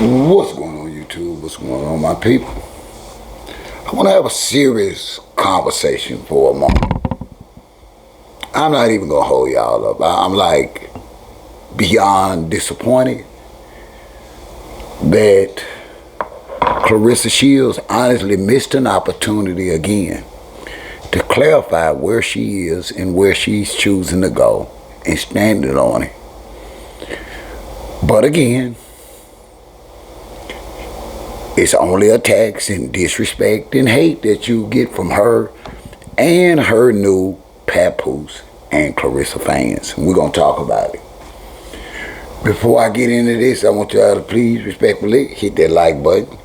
What's going on YouTube? What's going on my people? I want to have a serious conversation for a moment. I'm not even going to hold y'all up. I'm like beyond disappointed that Claressa Shields honestly missed an opportunity again to clarify where she is and where she's choosing to go and standing on it. But again, it's only attacks and disrespect and hate that you get from her and her new Papoose and Claressa fans. And we're going to talk about it. Before I get into this, I want y'all to please respectfully hit that like button.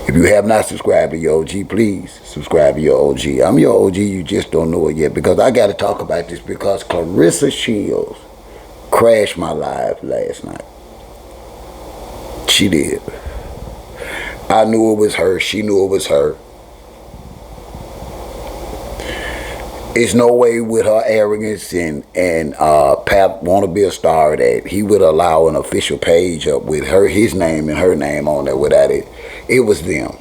If you have not subscribed to your OG, please subscribe to your OG. I'm your OG, you just don't know it yet, because I got to talk about this because Claressa Shields crashed my life last night. She did. I knew it was her. She knew it was her. It's no way with her arrogance and Pap want to be a star that he would allow an official page up with his name and her name on there without it. It was them.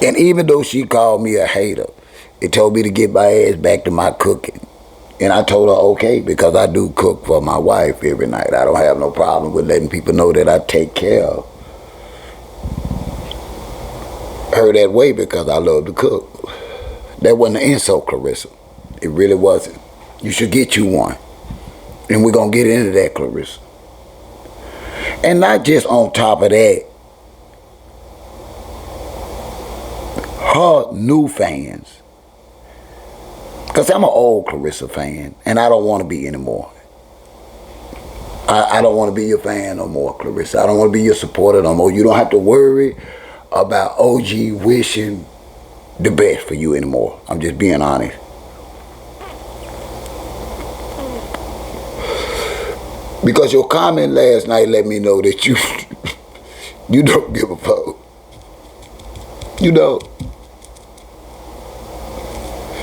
And even though she called me a hater, it told me to get my ass back to my cooking. And I told her okay, because I do cook for my wife every night. I don't have no problem with letting people know that I take care of her that way because I love to cook. That wasn't an insult, Claressa. It really wasn't. You should get you one. And we're going to get into that, Claressa. And not just on top of that, her new fans. Because I'm an old Claressa fan, and I don't want to be anymore. I don't want to be your fan no more, Claressa. I don't want to be your supporter no more. You don't have to worry about OG wishing the best for you anymore. I'm just being honest. Because your comment last night let me know that you don't give a fuck. You don't.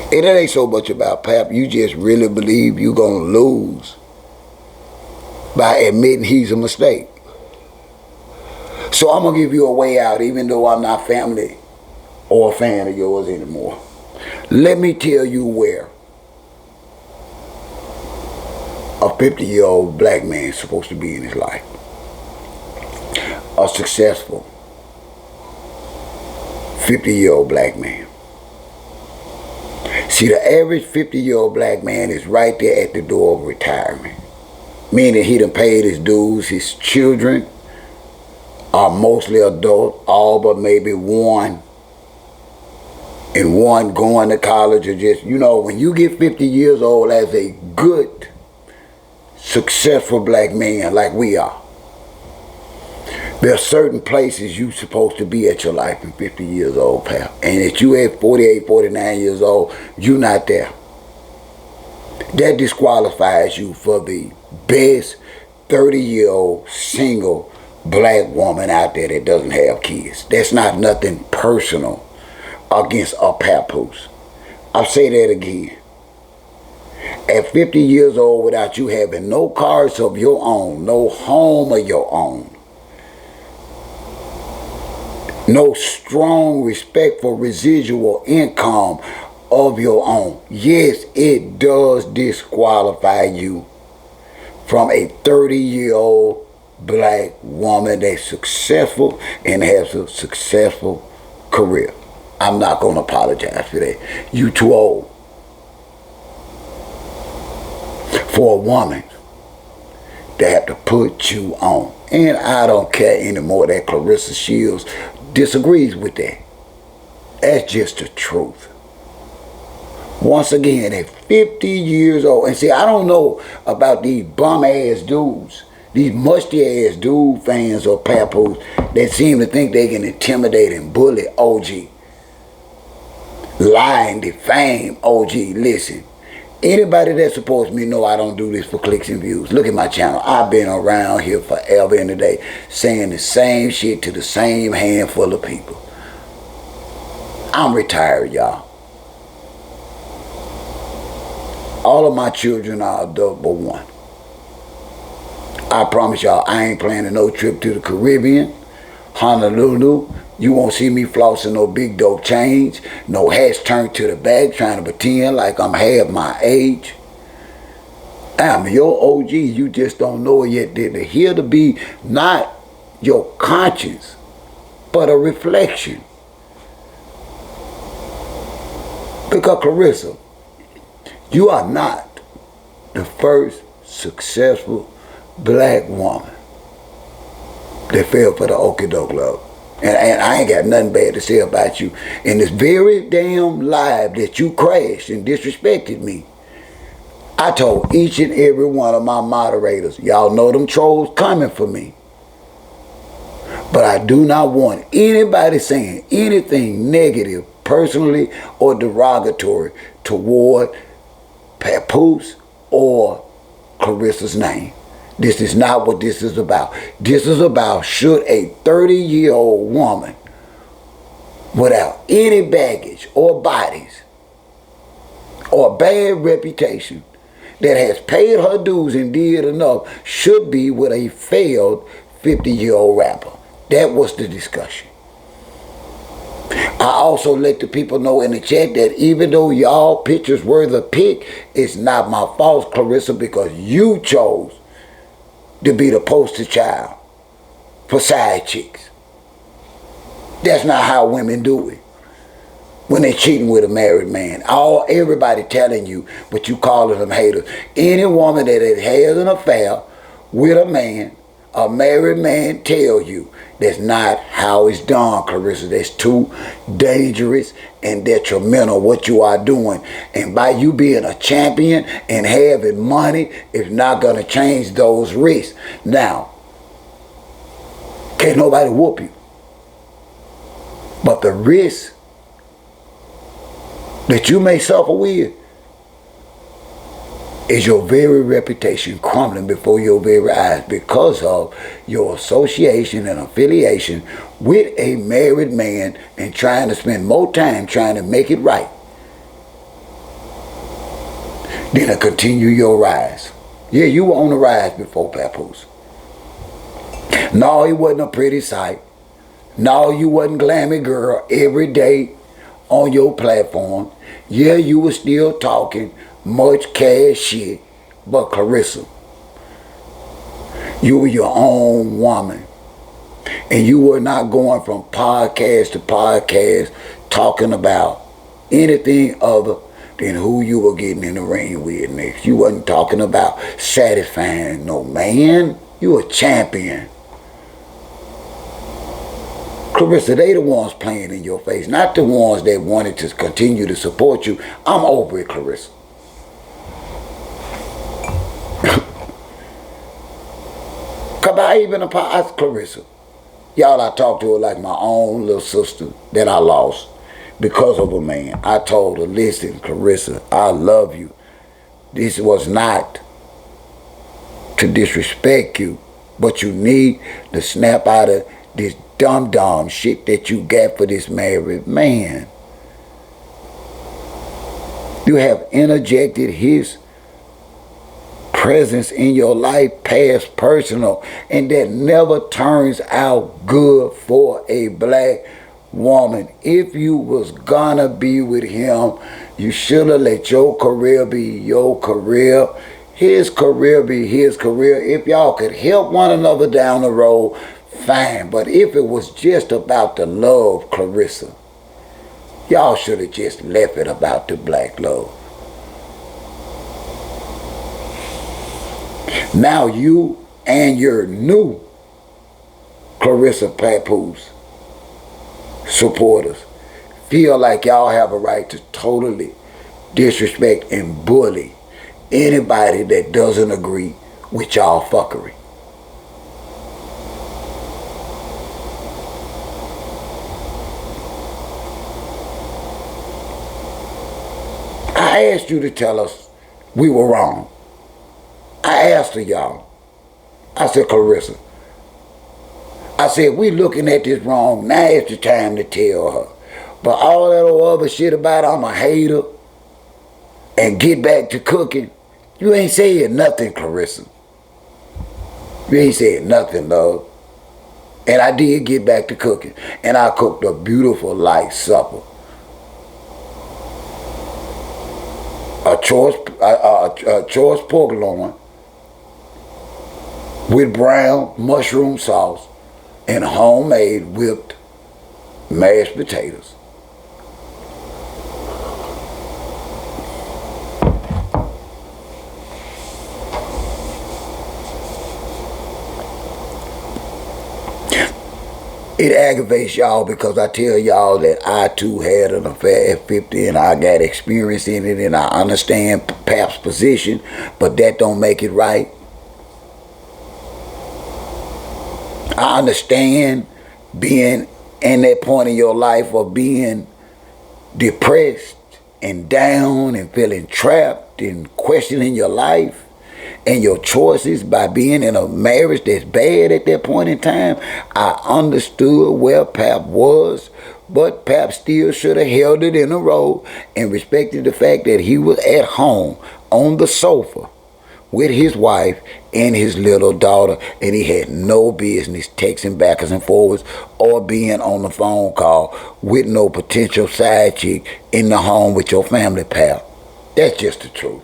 And it ain't so much about Pap. You just really believe you're going to lose by admitting he's a mistake. So I'm going to give you a way out even though I'm not family or a fan of yours anymore. Let me tell you where a 50-year-old black man is supposed to be in his life. A successful 50-year-old black man. See, the average 50-year-old black man is right there at the door of retirement. Meaning he done paid his dues. His children are mostly adult, all but maybe one. And one going to college or just, you know, when you get 50 years old as a good, successful black man like we are, there are certain places you're supposed to be at your life in 50 years old, pal. And if you at 48, 49 years old, you're not there. That disqualifies you for the best 30-year-old single black woman out there that doesn't have kids. That's not nothing personal against a Papoose. I'll say that again. At 50 years old, without you having no cars of your own, no home of your own, no strong, respectful residual income of your own. Yes, it does disqualify you from a 30-year-old black woman that's successful and has a successful career. I'm not going to apologize for that. You too old for a woman to have to put you on. And I don't care anymore that Claressa Shields disagrees with that. That's just the truth. Once again, at 50 years old, and see, I don't know about these bum-ass dudes, these musty-ass dude fans of Papoose that seem to think they can intimidate and bully OG. Lie and defame OG. Listen, anybody that supports me know I don't do this for clicks and views. Look at my channel. I've been around here forever and a day saying the same shit to the same handful of people. I'm retired, y'all. All of my children are adult but one. I promise y'all, I ain't planning no trip to the Caribbean, Honolulu. You won't see me flossing no big dope chains, no hats turned to the back, trying to pretend like I'm half my age. I'm your OG, you just don't know it yet. They're here to be not your conscience, but a reflection. Because Claressa, you are not the first successful black woman that fell for the okie doke love. And I ain't got nothing bad to say about you. In this very damn live that you crashed and disrespected me, I told each and every one of my moderators, y'all know them trolls coming for me. But I do not want anybody saying anything negative, personally or derogatory, toward Papoose or Claressa's name. This is not what this is about. This is about, should a 30-year-old woman without any baggage or bodies or bad reputation that has paid her dues and did enough, should be with a failed 50-year-old rapper. That was the discussion. I also let the people know in the chat that even though y'all pictures were the pick, it's not my fault, Claressa, because you chose to be the poster child for side chicks. That's not how women do it when they're cheating with a married man. Everybody telling you, but you calling them haters. Any woman that has an affair with a man, a married man, tell you that's not how it's done, Claressa. That's too dangerous and detrimental what you are doing. And by you being a champion and having money, it's not going to change those risks. Now, can't nobody whoop you. But the risk that you may suffer with is your very reputation crumbling before your very eyes because of your association and affiliation with a married man and trying to spend more time trying to make it right than to continue your rise. Yeah, you were on the rise before Papoose. No, it wasn't a pretty sight. No, you wasn't glammy girl every day on your platform. Yeah, you were still talking much cash shit, but Claressa, you were your own woman. And you were not going from podcast to podcast talking about anything other than who you were getting in the ring with next. You wasn't talking about satisfying no man. You a champion. Claressa, they the ones playing in your face, not the ones that wanted to continue to support you. I'm over it, Claressa. Cause I even apologize, Claressa. Y'all, I talked to her like my own little sister that I lost because of a man. I told her, listen, Claressa, I love you. This was not to disrespect you, but you need to snap out of this dumb shit that you got for this married man. You have interjected his presence in your life, past, personal, and that never turns out good for a black woman. If you was gonna be with him, you should have let your career be your career, his career be his career. If y'all could help one another down the road, fine. But if it was just about the love, Claressa, y'all should have just left it about the black love. Now you and your new Claressa Papoose supporters feel like y'all have a right to totally disrespect and bully anybody that doesn't agree with y'all fuckery. I asked you to tell us we were wrong. I asked her, y'all. I said, Claressa, I said, we looking at this wrong. Now is the time to tell her. But all that other shit about I'm a hater, and get back to cooking, you ain't saying nothing, Claressa. You ain't saying nothing, love. And I did get back to cooking. And I cooked a beautiful light supper. A choice pork loin with brown mushroom sauce and homemade whipped mashed potatoes. It aggravates y'all because I tell y'all that I too had an affair at 50 and I got experience in it and I understand Pap's position, but that don't make it right. I understand being in that point in your life of being depressed and down and feeling trapped and questioning your life and your choices by being in a marriage that's bad at that point in time. I understood where Pap was, but Pap still should have held it in a row and respected the fact that he was at home on the sofa with his wife and his little daughter, and he had no business texting backwards and forwards or being on the phone call with no potential side chick in the home with your family, Pap. That's just the truth.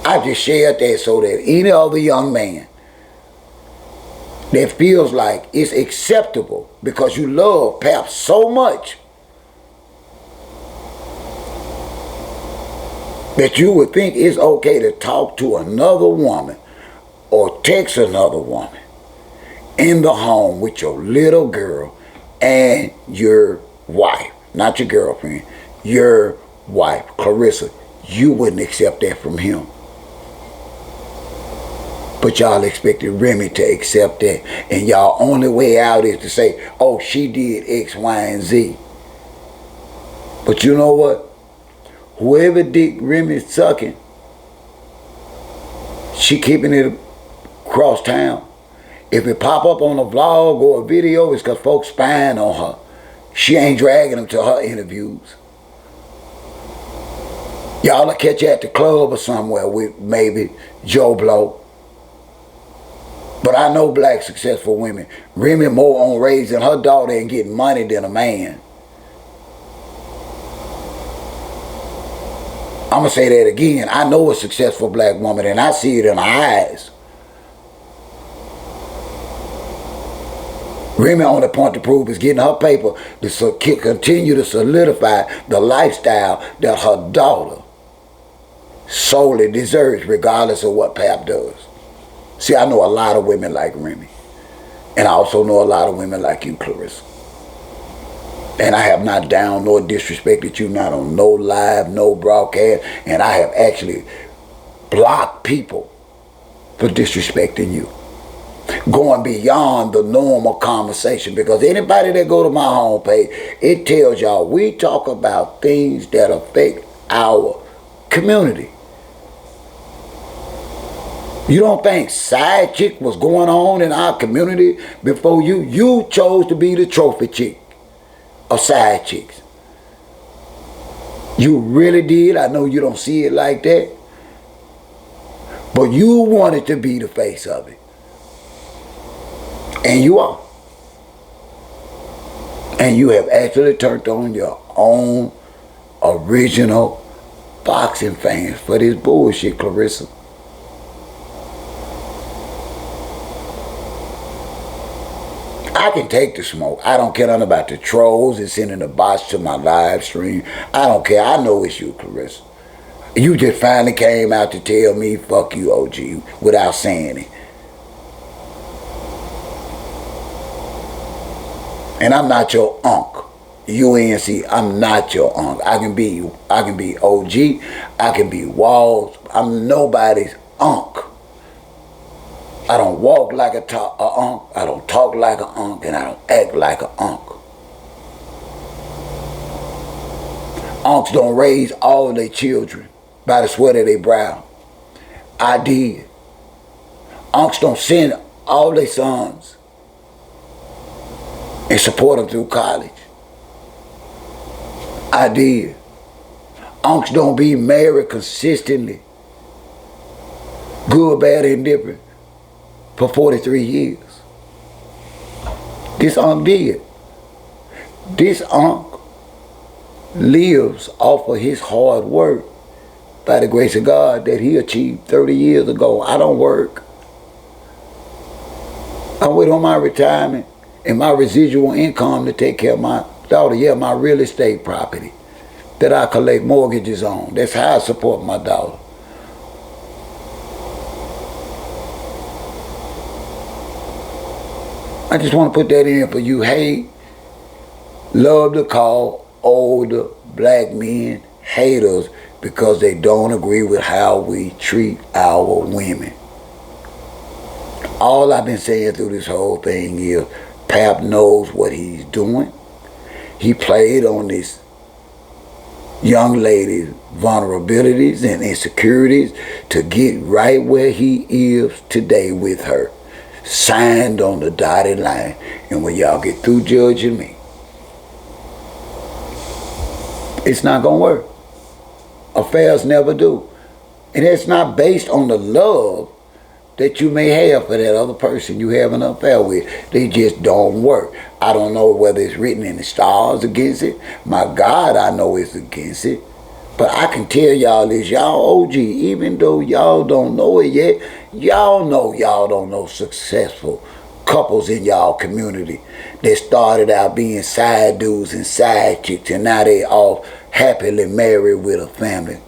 I just shared that so that any other young man that feels like it's acceptable because you love Pap so much that you would think it's okay to talk to another woman or text another woman in the home with your little girl and your wife, not your girlfriend, your wife, Claressa. You wouldn't accept that from him. But y'all expected Remy to accept that. And y'all only way out is to say, oh, she did X, Y, and Z. But you know what? Whoever dick Remy's sucking, she keeping it across town. If it pop up on a vlog or a video, it's because folks spying on her. She ain't dragging them to her interviews. Y'all will catch her at the club or somewhere with maybe Joe Blow. But I know black successful women. Remy more on raising her daughter and getting money than a man. I'm going to say that again. I know a successful black woman and I see it in her eyes. Remy on the point to prove is getting her paper to continue to solidify the lifestyle that her daughter solely deserves regardless of what Pap does. See, I know a lot of women like Remy. And I also know a lot of women like you, Claressa. And I have not down nor disrespected you, not on no live, no broadcast. And I have actually blocked people for disrespecting you. Going beyond the normal conversation. Because anybody that go to my homepage, it tells y'all we talk about things that affect our community. You don't think side chick was going on in our community before you? You chose to be the trophy chick of side chicks. You really did. I know you don't see it like that. But you wanted to be the face of it. And you are. And you have actually turned on your own original boxing fans for this bullshit, Claressa. I can take the smoke. I don't care nothing about the trolls and sending the bots to my live stream. I don't care. I know it's you, Claressa. You just finally came out to tell me, fuck you, OG, without saying it. And I'm not your unk. UNC, I'm not your unk. I can be OG. I can be Walls. I'm nobody's unk. I don't walk like a unk, I don't talk like a unk, and I don't act like a unk. Unks don't raise all of their children by the sweat of their brow. I did. Unks don't send all their sons and support them through college. I did. Unks don't be married consistently, good, bad, indifferent, for 43 years. This unk did. This unk lives off of his hard work by the grace of God that he achieved 30 years ago. I don't work. I wait on my retirement and my residual income to take care of my daughter. Yeah, my real estate property that I collect mortgages on. That's how I support my daughter. I just want to put that in for you. Hey, love to call older black men haters because they don't agree with how we treat our women. All I've been saying through this whole thing is Pap knows what he's doing. He played on this young lady's vulnerabilities and insecurities to get right where he is today with her. Signed on the dotted line. And when y'all get through judging me, it's not going to work. Affairs never do. And it's not based on the love that you may have for that other person you have an affair with. They just don't work. I don't know whether it's written in the stars against it. My God, I know it's against it. But I can tell y'all this, y'all OG, even though y'all don't know it yet, y'all don't know successful couples in y'all community that started out being side dudes and side chicks and now they all happily married with a family.